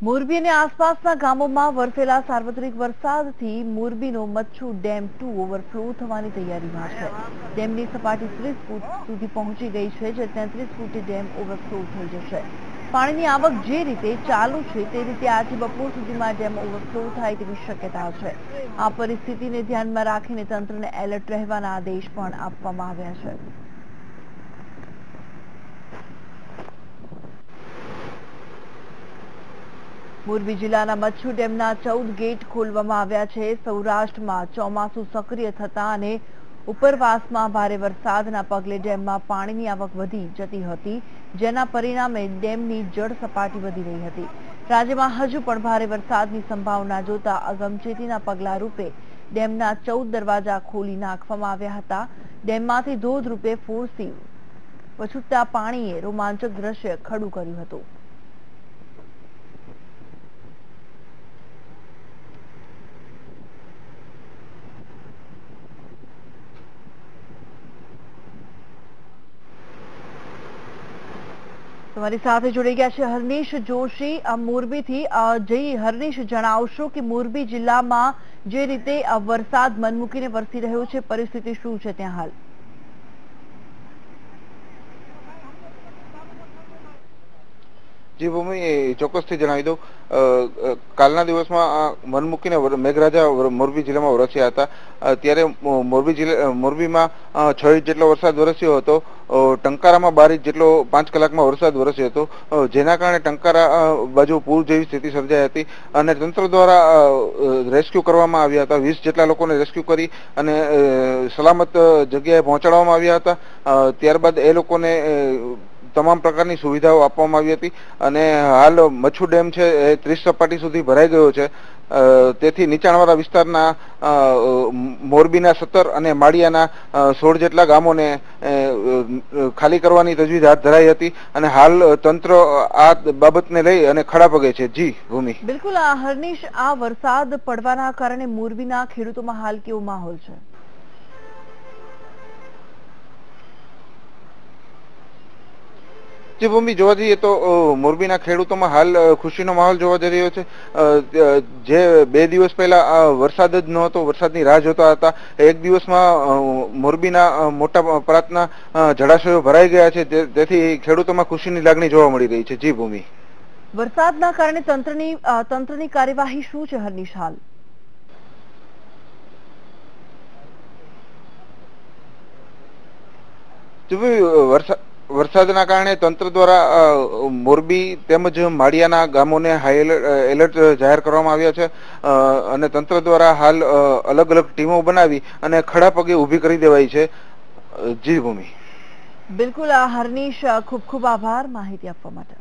મોરબી અને આસપાસના ગામોમાં વરસેલા સાર્વત્રિક વરસાદથી મોરબીનો મચ્છુ ડેમ 2 ઓવરફ્લો થવાની તૈયારીમાં છે। ડેમની સપાટી 30 ફૂટ સુધી પહોંચી ગઈ છે, જે 33 ફૂટે ડેમ ઓવરફ્લો થઈ જશે। પાણીની આવક જે રીતે ચાલુ છે તે રીતે આજે બપોર સુધીમાં ડેમ ઓવરફ્લો થાય તેવી શક્યતા છે। આ પરિસ્થિતિને ધ્યાનમાં રાખીને તંત્રને એલર્ટ રહેવાના આદેશ પણ આપવામાં આવ્યા છે। મોરબી જિલ્લાના મચ્છુ ડેમના 14 ગેટ ખોલવામાં આવ્યા છે। સૌરાષ્ટ્રમાં ચોમાસું સક્રિય થતા અને ઉપરવાસમાં ભારે વરસાદના પગલે ડેમમાં પાણીની આવક વધી જતી હતી, જેના પરિણામે ડેમની જળ સપાટી વધી રહી હતી। રાજ્યમાં હજુ પણ ભારે વરસાદની સંભાવના જોતા અગમચેતીના પગલા રૂપે ડેમના 14 દરવાજા ખોલી નાખવામાં આવ્યા હતા। ડેમમાંથી ધોધ રૂપે ફોર્સી વછુટતા પાણીએ રોમાંચક દ્રશ્ય ખડું કર્યું હતું। તમારી સાથે જોડી ગયા છે હરનીશ જોશી મોરબીથી। જય હરનીશ, જણાવશો કે મોરબી જિલ્લામાં જે રીતે વરસાદ મન મૂકીને વરસી રહ્યો છે, પરિસ્થિતિ શું છે ત્યાં હાલ? જી ભૂમિ, ચોક્કસથી જણાવી દઉં। કાલના દિવસમાં મન મૂકીને મેઘરાજા મોરબી જિલ્લામાં વરસ્યા હતા। ત્યારે મોરબીમાં 6 ઇંચ જેટલો વરસાદ વરસ્યો હતો। ટંકારામાં 12 ઇંચ જેટલો 5 કલાકમાં વરસાદ વરસ્યો હતો, જેના કારણે ટંકારા બાજુ પૂર જેવી સ્થિતિ સર્જાઈ હતી અને તંત્ર દ્વારા રેસ્ક્યુ કરવામાં આવ્યા હતા। 20 જેટલા લોકોને રેસ્ક્યુ કરી અને સલામત જગ્યાએ પહોંચાડવામાં આવ્યા હતા। ત્યારબાદ એ લોકોને તમામ પ્રકારની સુવિધાઓ આપવામાં આવી હતી અને હાલ મચ્છુ ડેમ છે એ 30 સપાટી સુધી ભરાઈ ગયો છે। તેથી નીચાણવાળા વિસ્તારના મોરબીના 17 અને માળિયાના 16 જેટલા ગામોને ખાલી કરવાની તજવીજ હાથ ધરાઈ હતી અને હાલ તંત્ર આ બાબતને લઈ અને ખડા પગે છે। જી ભૂમિ, બિલકુલ હરનીશ, આ વરસાદ પડવાના કારણે મોરબીના ખેડૂતોમાં હાલ કેવો માહોલ છે? જે ભૂમિ, જોવા જઈએ તો મોરબીના ખેડૂતોમાં હાલ ખુશીનો માહોલ જોવા જઈ રહ્યો છે। જે 2 દિવસ પહેલા વરસાદ જ નહોતો, વરસાદની રાહ જોતા હતા, એક દિવસમાં મોરબીના મોટા પ્રાંતના જળાશયો ભરાઈ ગયા છે, તેથી ખેડૂતોમાં ખુશીની લાગણી જોવા મળી રહી છે। જી ભૂમિ, વરસાદના કારણે તંત્રની કાર્યવાહી શું છે હરનીશ હાલ? વરસાદના કારણે તંત્ર દ્વારા મોરબી તેમજ માળિયાના ગામોને હાઈ એલર્ટ જાહેર કરવામાં આવ્યા છે અને તંત્ર દ્વારા હાલ અલગ અલગ ટીમો બનાવી અને ખડા પગે ઊભી કરી દેવાઈ છે। જી ભૂમિ, બિલકુલ હરનીશ, ખૂબ ખૂબ આભાર માહિતી આપવા માટે।